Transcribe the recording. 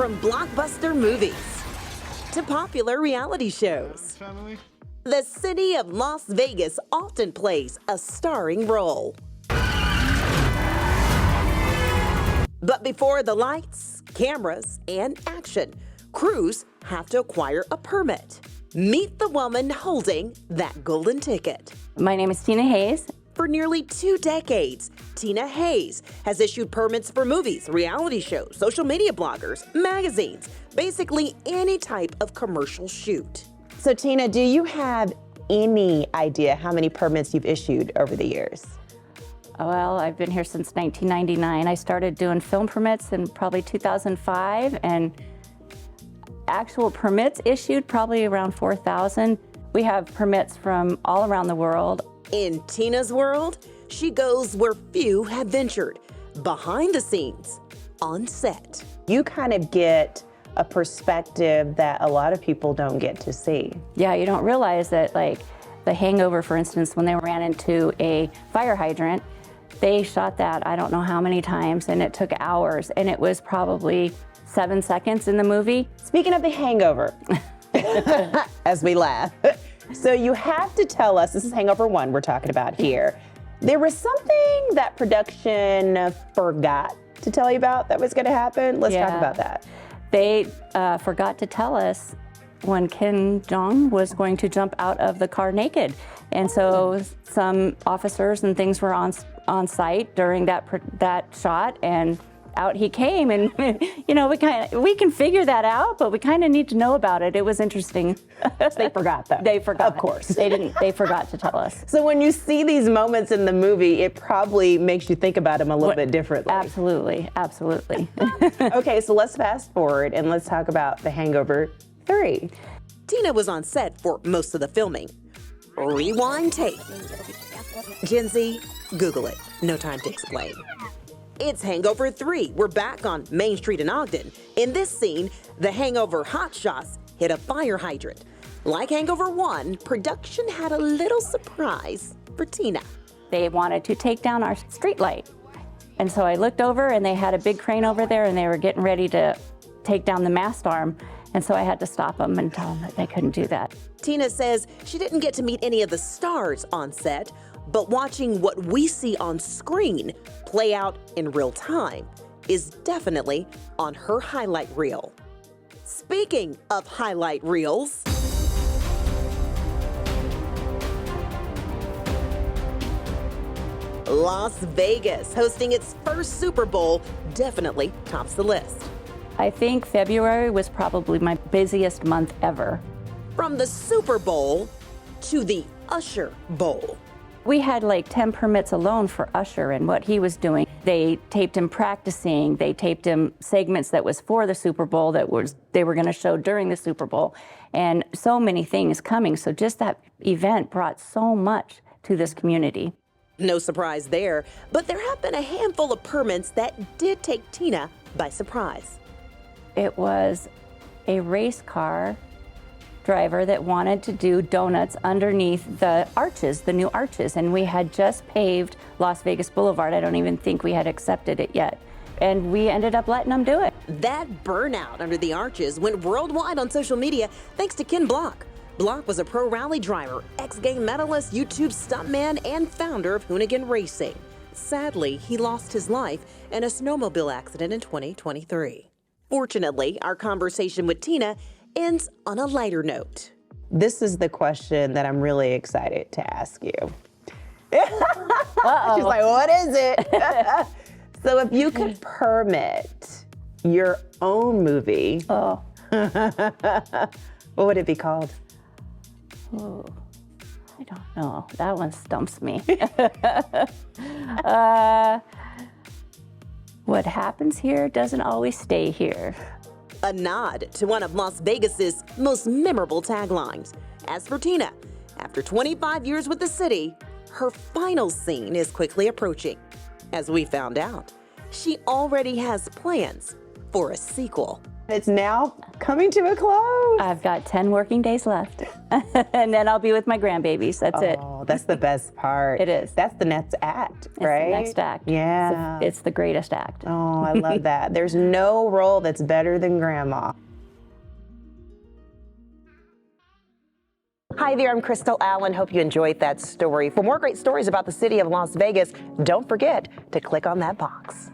From blockbuster movies to popular reality shows, the city of Las Vegas often plays a starring role. But before the lights, cameras, and action, crews have to acquire a permit. Meet the woman holding that golden ticket. My name is Tina Hayes. For nearly 2 decades, Tina Hayes has issued permits for movies, reality shows, social media bloggers, magazines, basically any type of commercial shoot. So Tina, do you have any idea how many permits you've issued over the years? Well, I've been here since 1999. I started doing film permits in probably 2005, and actual permits issued probably around 4,000. We have permits from all around the world. In Tina's world, she goes where few have ventured, behind the scenes, on set. You kind of get a perspective that a lot of people don't get to see. Yeah, you don't realize that, like, The Hangover, for instance, when they ran into a fire hydrant, they shot that I don't know how many times, and it took hours, and it was probably 7 seconds in the movie. Speaking of The Hangover, as we laugh, so you have to tell us, this is Hangover 1 we're talking about here. There was something that production forgot to tell you about that was going to happen. Let's talk about that. They forgot to tell us when Kim Jong was going to jump out of the car naked. And so some officers and things were on site during that shot, and out he came, and you know, we can figure that out, but we kind of need to know about it. It was interesting. They forgot though. They forgot. Of course. They forgot to tell us. So when you see these moments in the movie, it probably makes you think about them a little bit differently. Absolutely, absolutely. Okay, so let's fast forward and let's talk about The Hangover 3. Tina was on set for most of the filming. Rewind tape. Gen Z, Google it. No time to explain. It's Hangover 3. We're back on Main Street in Ogden. In this scene, the Hangover hotshots hit a fire hydrant. Like Hangover 1, production had a little surprise for Tina. They wanted to take down our street light. And so I looked over, and they had a big crane over there, and they were getting ready to take down the mast arm. And so I had to stop them and tell them that they couldn't do that. Tina says she didn't get to meet any of the stars on set, but watching what we see on screen play out in real time is definitely on her highlight reel. Speaking of highlight reels, Las Vegas hosting its first Super Bowl definitely tops the list. I think February was probably my busiest month ever. From the Super Bowl to the Usher Bowl. We had like 10 permits alone for Usher and what he was doing. They taped him practicing. They taped him segments that was for the Super Bowl they were going to show during the Super Bowl, and so many things coming. So just that event brought so much to this community. No surprise there, but there have been a handful of permits that did take Tina by surprise. It was a race car driver that wanted to do donuts underneath the arches, the new arches, and we had just paved Las Vegas Boulevard. I don't even think we had accepted it yet, and we ended up letting them do it. That burnout under the arches went worldwide on social media thanks to Ken Block. Block was a pro rally driver, X-Game medalist, YouTube stuntman, and founder of Hoonigan Racing. Sadly, he lost his life in a snowmobile accident in 2023. Fortunately, our conversation with Tina ends on a lighter note. This is the question that I'm really excited to ask you. Uh-oh. She's like, what is it? So if you could permit your own movie, Oh. what would it be called? Oh, I don't know. That one stumps me. What happens here doesn't always stay here. A nod to one of Las Vegas's most memorable taglines. As for Tina, after 25 years with the city, her final scene is quickly approaching. As we found out, she already has plans for a sequel. It's now coming to a close. I've got 10 working days left, and then I'll be with my grandbabies. That's it. Oh, that's the best part. It is. That's the next act, It's right? the next act. Yeah. It's the greatest act. Oh, I love that. There's no role that's better than Grandma. Hi there, I'm Crystal Allen. Hope you enjoyed that story. For more great stories about the city of Las Vegas, don't forget to click on that box.